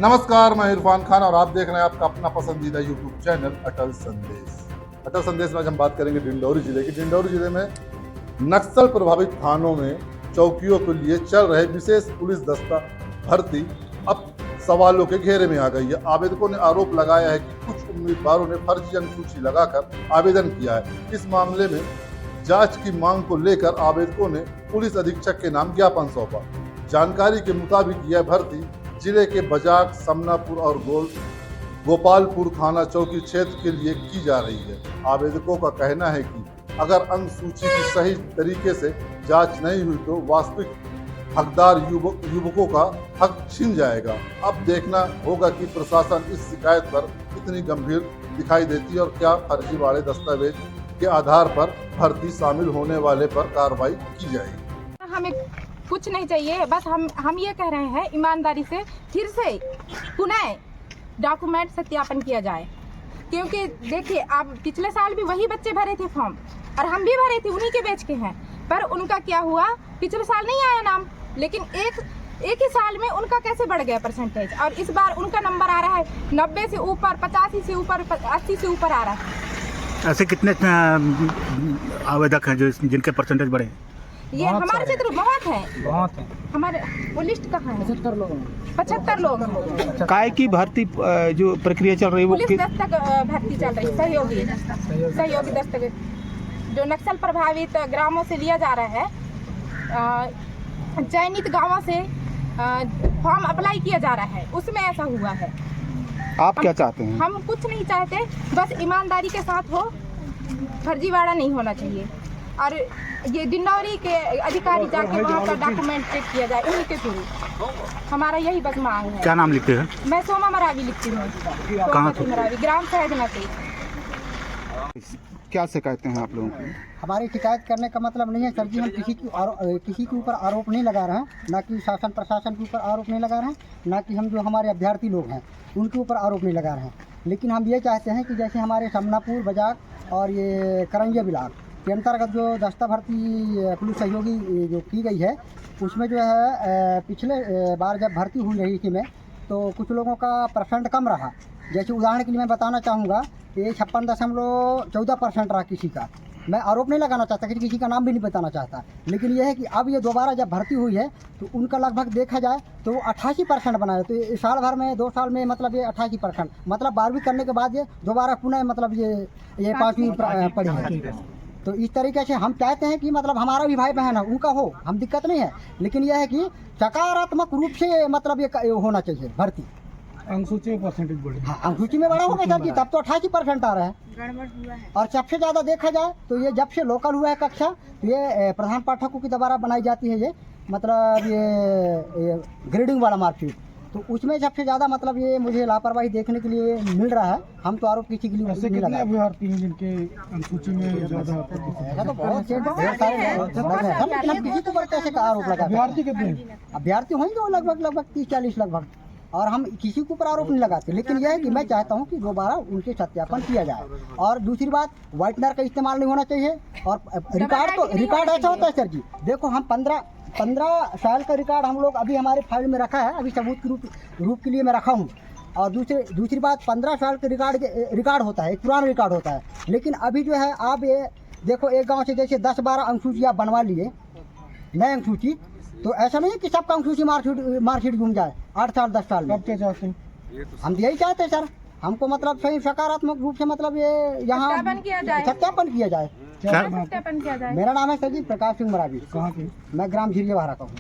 नमस्कार, मैं इरफान खान और आप देख रहे हैं आपका अपना पसंदीदा यूट्यूब चैनल अटल संदेश। अटल संदेश में आज हम बात करेंगे डिंडौरी जिले की। डिंडौरी जिले में नक्सल प्रभावित थानों में चौकियों के लिए चल रहे विशेष पुलिस दस्ता भर्ती अब सवालों के घेरे में आ गई है। आवेदकों ने आरोप लगाया है कि कुछ उम्मीदवारों ने फर्जी अनुसूची लगाकर आवेदन किया है। इस मामले में जांच की मांग को लेकर आवेदकों ने पुलिस अधीक्षक के नाम ज्ञापन सौंपा। जानकारी के मुताबिक यह भर्ती जिले के बजाक, समनापुर और गोपालपुर थाना चौकी क्षेत्र के लिए की जा रही है। आवेदकों का कहना है कि अगर अंक सूची की सही तरीके से जांच नहीं हुई तो वास्तविक हकदार युवकों का हक छिन जाएगा। अब देखना होगा कि प्रशासन इस शिकायत पर कितनी गंभीर दिखाई देती है और क्या फर्जीवाड़े दस्तावेज के आधार पर भर्ती शामिल होने वाले पर कार्रवाई की जाएगी। हमें कुछ नहीं चाहिए, बस हम ये कह रहे हैं ईमानदारी से फिर से पुनः डॉक्यूमेंट सत्यापन किया जाए, क्योंकि देखिए आप पिछले साल भी वही बच्चे भरे थे फॉर्म और हम भी भरे थे, उन्हीं के बैच के हैं। पर उनका क्या हुआ, पिछले साल नहीं आया नाम, लेकिन एक ही साल में उनका कैसे बढ़ गया परसेंटेज, और इस बार उनका नंबर आ रहा है 90 से ऊपर, 85 से ऊपर, 80 से ऊपर आ रहा है। ऐसे कितने आवेदक हैं जो जिनके परसेंटेज बढ़े? ये हमारे क्षेत्र बहुत है। हमारे वो लिस्ट कहाँ है? 75 लोग। काय की भर्ती जो प्रक्रिया चल रही है वो पुलिस दस्तक भर्ती चल रही है, सहयोगी दस्तक जो नक्सल प्रभावित ग्रामों से लिया जा रहा है, चयनित गांवों से फॉर्म अप्लाई किया जा रहा है, उसमें ऐसा हुआ है। आप क्या चाहते हैं? हम कुछ नहीं चाहते, बस ईमानदारी के साथ हो, फर्जीवाड़ा नहीं होना चाहिए। और ये डिंडौरी के अधिकारी जाके वहाँ पर डॉक्यूमेंट चेक किया जाए, उन्हीं के थ्रू। हमारा यही बस मांग है। क्या नाम लिखते हैं? मैं सोमा मरावी लिखती हूँ। कहाँ से? मरावी, ग्राम सहजना से। क्या शिकायतें हैं आप लोगों की? हमारी शिकायत करने का मतलब नहीं है सर जी, हम किसी के ऊपर आरोप नहीं लगा रहे हैं, ना कि शासन प्रशासन के ऊपर आरोप नहीं लगा रहे हैं, ना कि हम जो हमारे अभ्यर्थी लोग हैं उनके ऊपर आरोप नहीं लगा रहे हैं। लेकिन हम ये चाहते हैं कि जैसे हमारे समनापुर, बजाक और ये करंजिया ब्लॉक के अंतर्गत जो दस्ता भर्ती पुलिस सहयोगी जो की गई है, उसमें जो है पिछले बार जब भर्ती हुई रही थी में, तो कुछ लोगों का परसेंट कम रहा। जैसे उदाहरण के लिए मैं बताना चाहूँगा कि 56.14% रहा किसी का। मैं आरोप नहीं लगाना चाहता, किसी का नाम भी नहीं बताना चाहता, लेकिन यह है कि अब ये दोबारा जब भर्ती हुई है तो उनका लगभग देखा जाए तो 88% बना है। तो ये साल भर में, 2 साल में मतलब ये 88%, मतलब 12वीं करने के बाद ये दोबारा पुनः मतलब ये 5वीं पढ़ी है। तो इस तरीके से हम चाहते हैं कि मतलब हमारा भी भाई बहन है, उनका हो, हम दिक्कत नहीं है, लेकिन यह है कि सकारात्मक रूप से मतलब ये होना चाहिए भर्ती। अनुसूची में परसेंटेज बढ़े? हाँ, अनुसूची में बड़ा होगा सर जी, तब तो 88% आ रहा है। गड़बड़ हुआ है। और सबसे ज़्यादा देखा जाए तो ये जब से लोकल हुआ है कक्षा, तो ये प्रधान पाठकों की द्वारा बनाई जाती है, ये मतलब ये ग्रेडिंग वाला मार्कशीट, तो उसमें सबसे ज़्यादा मतलब ये मुझे लापरवाही देखने के लिए मिल रहा है। हम तो आरोप किसी के लिए नहीं लगा। अभ्यर्थी हैं जिनके अनुसूची में ज़्यादा? ऐसा तो बहुत से ढेर सारे लोग हैं, लेकिन हम किसी के ऊपर कैसे का आरोप लगा? अभ्यर्थी कितने हैं? अभ्यर्थी होंगे लगभग 30-40 लगभग, और हम किसी के ऊपर आरोप नहीं लगाते। लेकिन यह है कि मैं चाहता हूं कि दोबारा उनके सत्यापन किया जाए। और दूसरी बात, व्हाइटनर का इस्तेमाल नहीं होना चाहिए। और रिकॉर्ड ऐसा होता है सर जी, देखो हम 15 साल का रिकॉर्ड हम लोग अभी हमारे फाइल में रखा है, अभी सबूत के रूप के लिए मैं रखा हूँ। और दूसरी बात, 15 साल के रिकॉर्ड होता है, एक पुराना रिकॉर्ड होता है। लेकिन अभी जो है आप ये देखो, एक गाँव से जैसे 10-12 अंकसूची आप बनवा लिए, नए अंकसूची, तो ऐसा नहीं है कि सबका अंकसूची मार्कशीट घूम जाए 8 साल 10 साल में। क्या चाहते हैं? हम यही चाहते हैं सर, हमको मतलब सही सकारात्मक रूप से मतलब ये यहाँ सत्यापन किया जाए। सत्यापन किया जाए। सत्यापन किया जाए। मेरा नाम है सर जी प्रकाश सिंह मरावी। कहाँ के? मैं ग्राम झिरिया वाला का हूँ।